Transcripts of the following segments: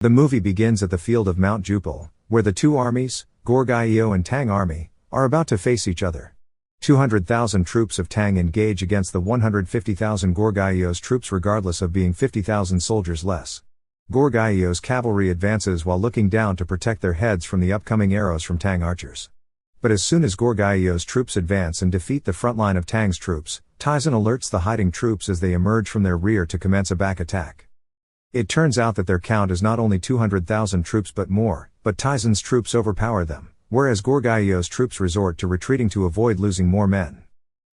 The movie begins at the field of Mount Drupal, where the two armies, Goguryeo and Tang army, are about to face each other. 200,000 troops of Tang engage against the 150,000 Goguryeo troops regardless of being 50,000 soldiers less. Goguryeo cavalry advances while looking down to protect their heads from the upcoming arrows from Tang archers. But as soon as Goguryeo troops advance and defeat the front line of Tang's troops, Tyson alerts the hiding troops as they emerge from their rear to commence a back attack. It turns out that their count is not only 200,000 troops but more, but Tyson's troops overpower them, whereas Goguryeo troops resort to retreating to avoid losing more men.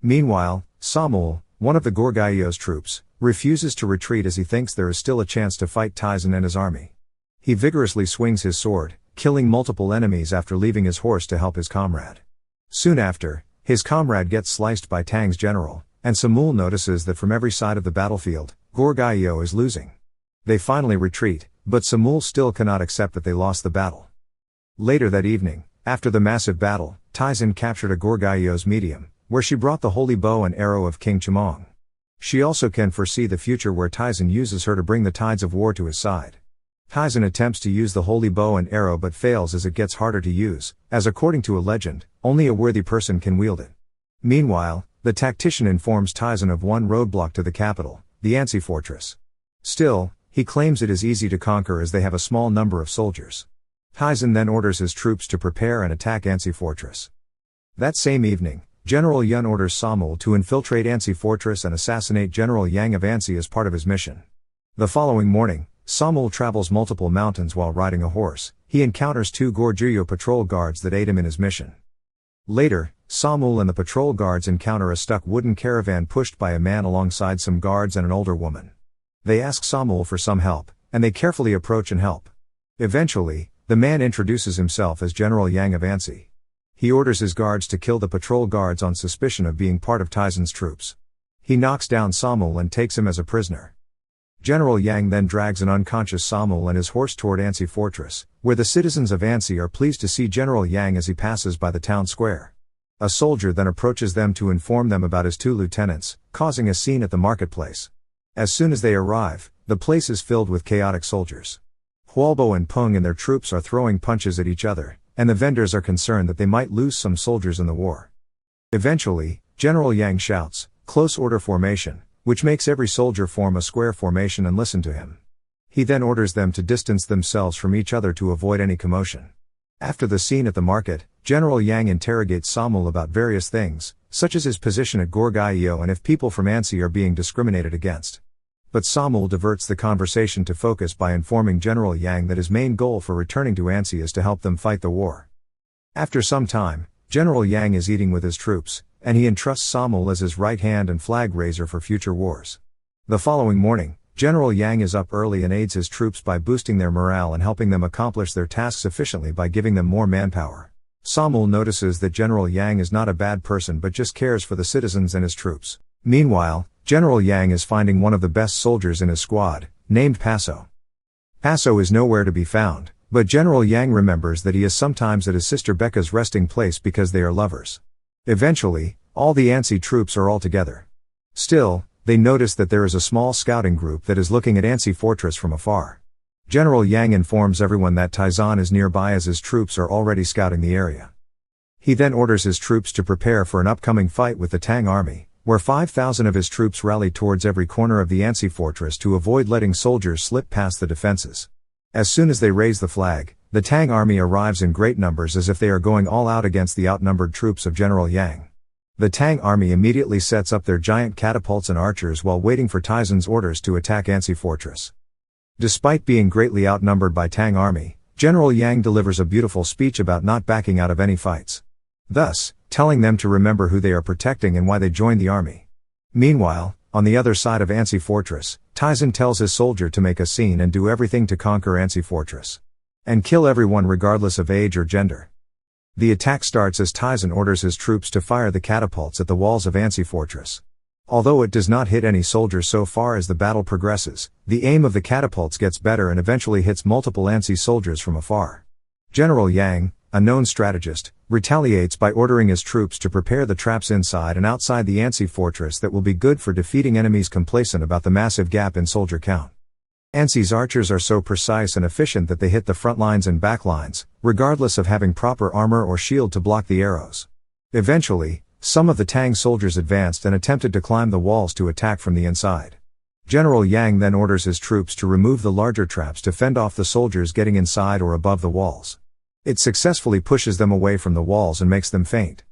Meanwhile, Samul, one of the Goguryeo troops, refuses to retreat as he thinks there is still a chance to fight Tyson and his army. He vigorously swings his sword, killing multiple enemies after leaving his horse to help his comrade. Soon after, his comrade gets sliced by Tang's general, and Samul notices that from every side of the battlefield, Goguryeo is losing. They finally retreat, but Samul still cannot accept that they lost the battle. Later that evening, after the massive battle, Tyson captured a Goguryeo medium, where she brought the holy bow and arrow of King Chumong. She also can foresee the future where Tyson uses her to bring the tides of war to his side. Tyson attempts to use the holy bow and arrow but fails as it gets harder to use, as according to a legend, only a worthy person can wield it. Meanwhile, the tactician informs Tyson of one roadblock to the capital, the Ansi Fortress. Still, he claims it is easy to conquer as they have a small number of soldiers. Tyson then orders his troops to prepare and attack Ansi Fortress. That same evening, General Yun orders Samul to infiltrate Ansi Fortress and assassinate General Yang of Ansi as part of his mission. The following morning, Samul travels multiple mountains while riding a horse. He encounters two Goguryeo patrol guards that aid him in his mission. Later, Samul and the patrol guards encounter a stuck wooden caravan pushed by a man alongside some guards and an older woman. They ask Samul for some help, and they carefully approach and help. Eventually, the man introduces himself as General Yang of Ansi. He orders his guards to kill the patrol guards on suspicion of being part of Tyson's troops. He knocks down Samul and takes him as a prisoner. General Yang then drags an unconscious Samul and his horse toward Ansi Fortress, where the citizens of Ansi are pleased to see General Yang as he passes by the town square. A soldier then approaches them to inform them about his two lieutenants, causing a scene at the marketplace. As soon as they arrive, the place is filled with chaotic soldiers. Hualbo and Peng and their troops are throwing punches at each other, and the vendors are concerned that they might lose some soldiers in the war. Eventually, General Yang shouts, "Close order formation," which makes every soldier form a square formation and listen to him. He then orders them to distance themselves from each other to avoid any commotion. After the scene at the market, General Yang interrogates Samul about various things, such as his position at Goguryeo and if people from Ansi are being discriminated against. But Samul diverts the conversation to focus by informing General Yang that his main goal for returning to Ansi is to help them fight the war. After some time, General Yang is eating with his troops, and he entrusts Samul as his right hand and flag raiser for future wars. The following morning, General Yang is up early and aids his troops by boosting their morale and helping them accomplish their tasks efficiently by giving them more manpower. Samul notices that General Yang is not a bad person but just cares for the citizens and his troops. Meanwhile, General Yang is finding one of the best soldiers in his squad, named Paso. Paso is nowhere to be found, but General Yang remembers that he is sometimes at his sister Becca's resting place because they are lovers. Eventually, all the Ansi troops are all together. Still, they notice that there is a small scouting group that is looking at Ansi Fortress from afar. General Yang informs everyone that Tyson is nearby as his troops are already scouting the area. He then orders his troops to prepare for an upcoming fight with the Tang army, where 5,000 of his troops rally towards every corner of the Ansi Fortress to avoid letting soldiers slip past the defenses. As soon as they raise the flag, the Tang army arrives in great numbers as if they are going all out against the outnumbered troops of General Yang. The Tang army immediately sets up their giant catapults and archers while waiting for Tyson's orders to attack Ansi Fortress. Despite being greatly outnumbered by Tang army, General Yang delivers a beautiful speech about not backing out of any fights. Thus, telling them to remember who they are protecting and why they joined the army. Meanwhile, on the other side of Ansi Fortress, Tyson tells his soldier to make a scene and do everything to conquer Ansi Fortress. And kill everyone regardless of age or gender. The attack starts as Tyson orders his troops to fire the catapults at the walls of Ansi Fortress. Although it does not hit any soldiers so far as the battle progresses, the aim of the catapults gets better and eventually hits multiple Ansi soldiers from afar. General Yang, a known strategist, retaliates by ordering his troops to prepare the traps inside and outside the Ansi Fortress that will be good for defeating enemies complacent about the massive gap in soldier count. Ansi's archers are so precise and efficient that they hit the front lines and back lines, regardless of having proper armor or shield to block the arrows. Eventually, some of the Tang soldiers advanced and attempted to climb the walls to attack from the inside. General Yang then orders his troops to remove the larger traps to fend off the soldiers getting inside or above the walls. It successfully pushes them away from the walls and makes them faint.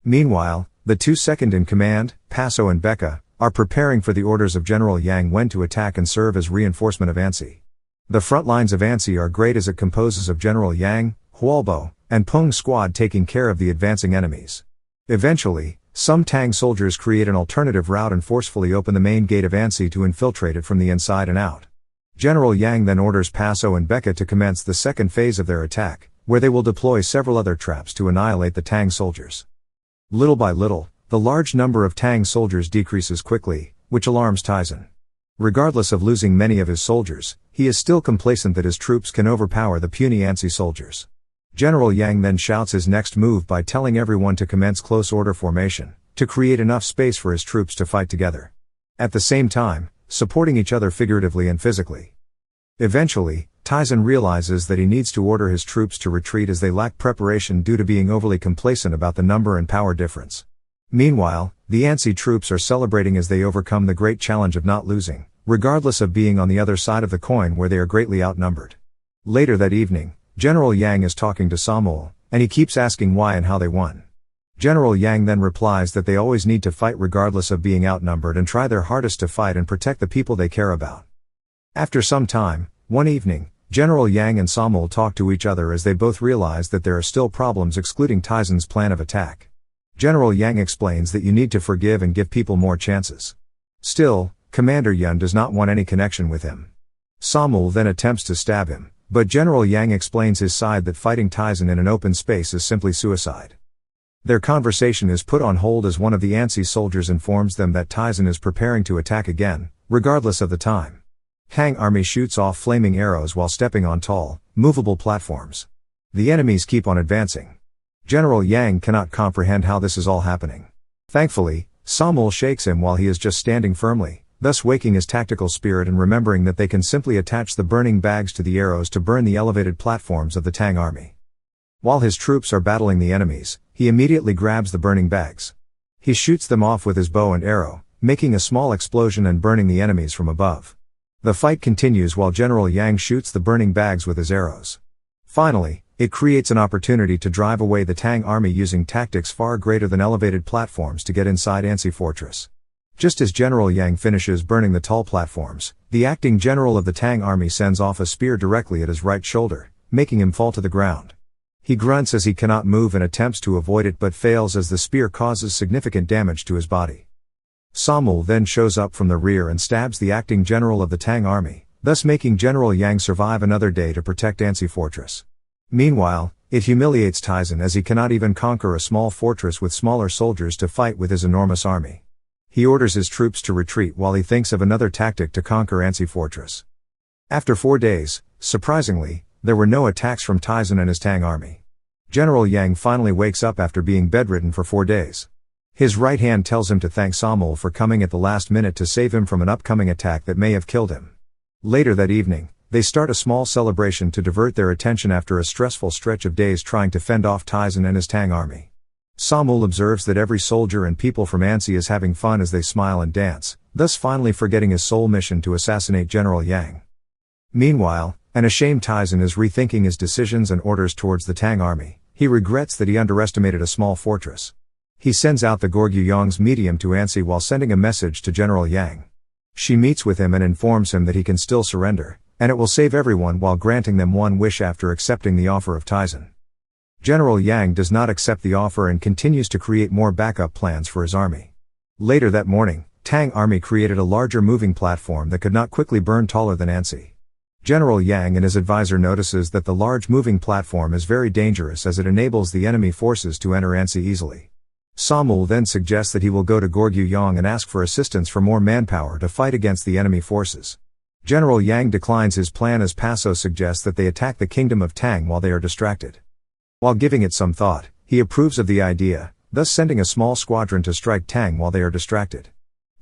Meanwhile, the two second in command, Paso and Becca, are preparing for the orders of General Yang when to attack and serve as reinforcement of Ansi. The front lines of Ansi are great as it composes of General Yang, Hualbo, and Peng's squad taking care of the advancing enemies. Eventually, some Tang soldiers create an alternative route and forcefully open the main gate of Ansi to infiltrate it from the inside and out. General Yang then orders Paso and Becca to commence the second phase of their attack, where they will deploy several other traps to annihilate the Tang soldiers. Little by little, the large number of Tang soldiers decreases quickly, which alarms Tyson. Regardless of losing many of his soldiers, he is still complacent that his troops can overpower the puny Ansi soldiers. General Yang then shouts his next move by telling everyone to commence close order formation, to create enough space for his troops to fight together. At the same time, supporting each other figuratively and physically. Eventually, Tyson realizes that he needs to order his troops to retreat as they lack preparation due to being overly complacent about the number and power difference. Meanwhile, the Ansi troops are celebrating as they overcome the great challenge of not losing, regardless of being on the other side of the coin where they are greatly outnumbered. Later that evening, General Yang is talking to Samuel, and he keeps asking why and how they won. General Yang then replies that they always need to fight regardless of being outnumbered and try their hardest to fight and protect the people they care about. After some time, one evening, General Yang and Samuel talk to each other as they both realize that there are still problems excluding Tyson's plan of attack. General Yang explains that you need to forgive and give people more chances. Still, Commander Yun does not want any connection with him. Samuel then attempts to stab him, but General Yang explains his side that fighting Tyson in an open space is simply suicide. Their conversation is put on hold as one of the Ansi soldiers informs them that Tyson is preparing to attack again, regardless of the time. Tang army shoots off flaming arrows while stepping on tall, movable platforms. The enemies keep on advancing. General Yang cannot comprehend how this is all happening. Thankfully, Samuel shakes him while he is just standing firmly, thus waking his tactical spirit and remembering that they can simply attach the burning bags to the arrows to burn the elevated platforms of the Tang army. While his troops are battling the enemies, he immediately grabs the burning bags. He shoots them off with his bow and arrow, making a small explosion and burning the enemies from above. The fight continues while General Yang shoots the burning bags with his arrows. Finally, it creates an opportunity to drive away the Tang army using tactics far greater than elevated platforms to get inside Ansi Fortress. Just as General Yang finishes burning the tall platforms, the acting general of the Tang army sends off a spear directly at his right shoulder, making him fall to the ground. He grunts as he cannot move and attempts to avoid it but fails as the spear causes significant damage to his body. Samuel then shows up from the rear and stabs the acting general of the Tang army, thus making General Yang survive another day to protect Ansi Fortress. Meanwhile, it humiliates Tyson as he cannot even conquer a small fortress with smaller soldiers to fight with his enormous army. He orders his troops to retreat while he thinks of another tactic to conquer Ansi Fortress. After 4 days, surprisingly, there were no attacks from Tyson and his Tang army. General Yang finally wakes up after being bedridden for 4 days. His right hand tells him to thank Samuel for coming at the last minute to save him from an upcoming attack that may have killed him. Later that evening, they start a small celebration to divert their attention after a stressful stretch of days trying to fend off Tyson and his Tang army. Samuel observes that every soldier and people from Ansi is having fun as they smile and dance, thus finally forgetting his sole mission to assassinate General Yang. Meanwhile, an ashamed Tyson is rethinking his decisions and orders towards the Tang army. He regrets that he underestimated a small fortress. He sends out the Goguryeo medium to Ansi while sending a message to General Yang. She meets with him and informs him that he can still surrender, and it will save everyone while granting them one wish after accepting the offer of Tyson. General Yang does not accept the offer and continues to create more backup plans for his army. Later that morning, Tang army created a larger moving platform that could not quickly burn taller than Ansi. General Yang and his advisor notices that the large moving platform is very dangerous as it enables the enemy forces to enter Ansi easily. Samuel then suggests that he will go to Goguryeo and ask for assistance for more manpower to fight against the enemy forces. General Yang declines his plan as Paso suggests that they attack the kingdom of Tang while they are distracted. While giving it some thought, he approves of the idea, thus sending a small squadron to strike Tang while they are distracted.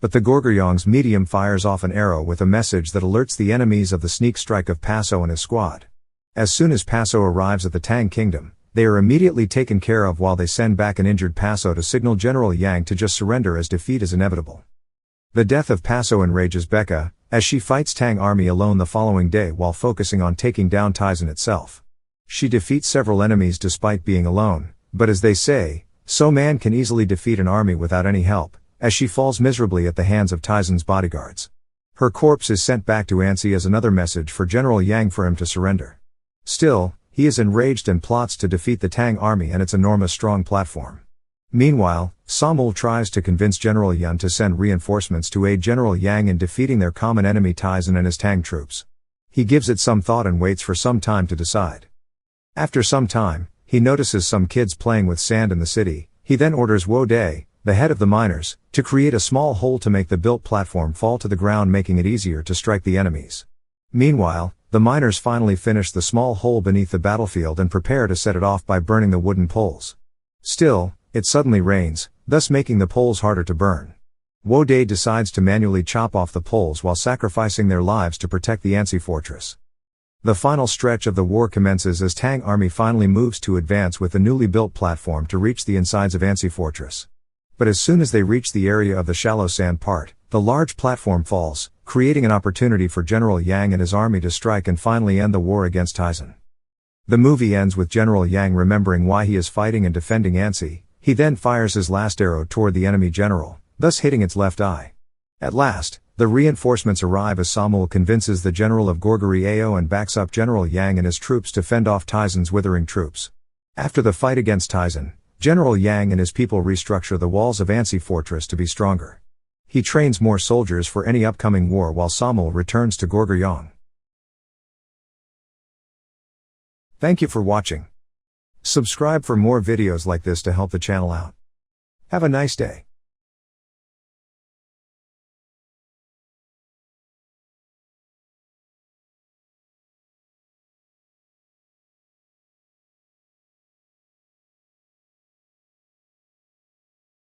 But the Goguryong's medium fires off an arrow with a message that alerts the enemies of the sneak strike of Paso and his squad. As soon as Paso arrives at the Tang kingdom, they are immediately taken care of while they send back an injured Paso to signal General Yang to just surrender as defeat is inevitable. The death of Paso enrages Becca, as she fights Tang army alone the following day while focusing on taking down Tyson itself. She defeats several enemies despite being alone, but as they say, so man can easily defeat an army without any help, as she falls miserably at the hands of Tyson's bodyguards. Her corpse is sent back to Ansi as another message for General Yang for him to surrender. Still, he is enraged and plots to defeat the Tang army and its enormous strong platform. Meanwhile, Samul tries to convince General Yun to send reinforcements to aid General Yang in defeating their common enemy Tyson and his Tang troops. He gives it some thought and waits for some time to decide. After some time, he notices some kids playing with sand in the city. He then orders Wo Day, the head of the miners, to create a small hole to make the built platform fall to the ground, making it easier to strike the enemies. Meanwhile, the miners finally finish the small hole beneath the battlefield and prepare to set it off by burning the wooden poles. Still, it suddenly rains, thus making the poles harder to burn. Wo Day decides to manually chop off the poles while sacrificing their lives to protect the Ansi Fortress. The final stretch of the war commences as Tang army finally moves to advance with the newly built platform to reach the insides of Ansi Fortress. But as soon as they reach the area of the shallow sand part, the large platform falls, creating an opportunity for General Yang and his army to strike and finally end the war against Tyson. The movie ends with General Yang remembering why he is fighting and defending Ansi. He then fires his last arrow toward the enemy general, thus hitting its left eye. At last, the reinforcements arrive as Samul convinces the general of Goguryeo and backs up General Yang and his troops to fend off Tyson's withering troops. After the fight against Tyson, General Yang and his people restructure the walls of Ansi Fortress to be stronger. He trains more soldiers for any upcoming war while Samul returns to Goguryeo. Thank you for watching. Subscribe for more videos like this to help the channel out. Have a nice day.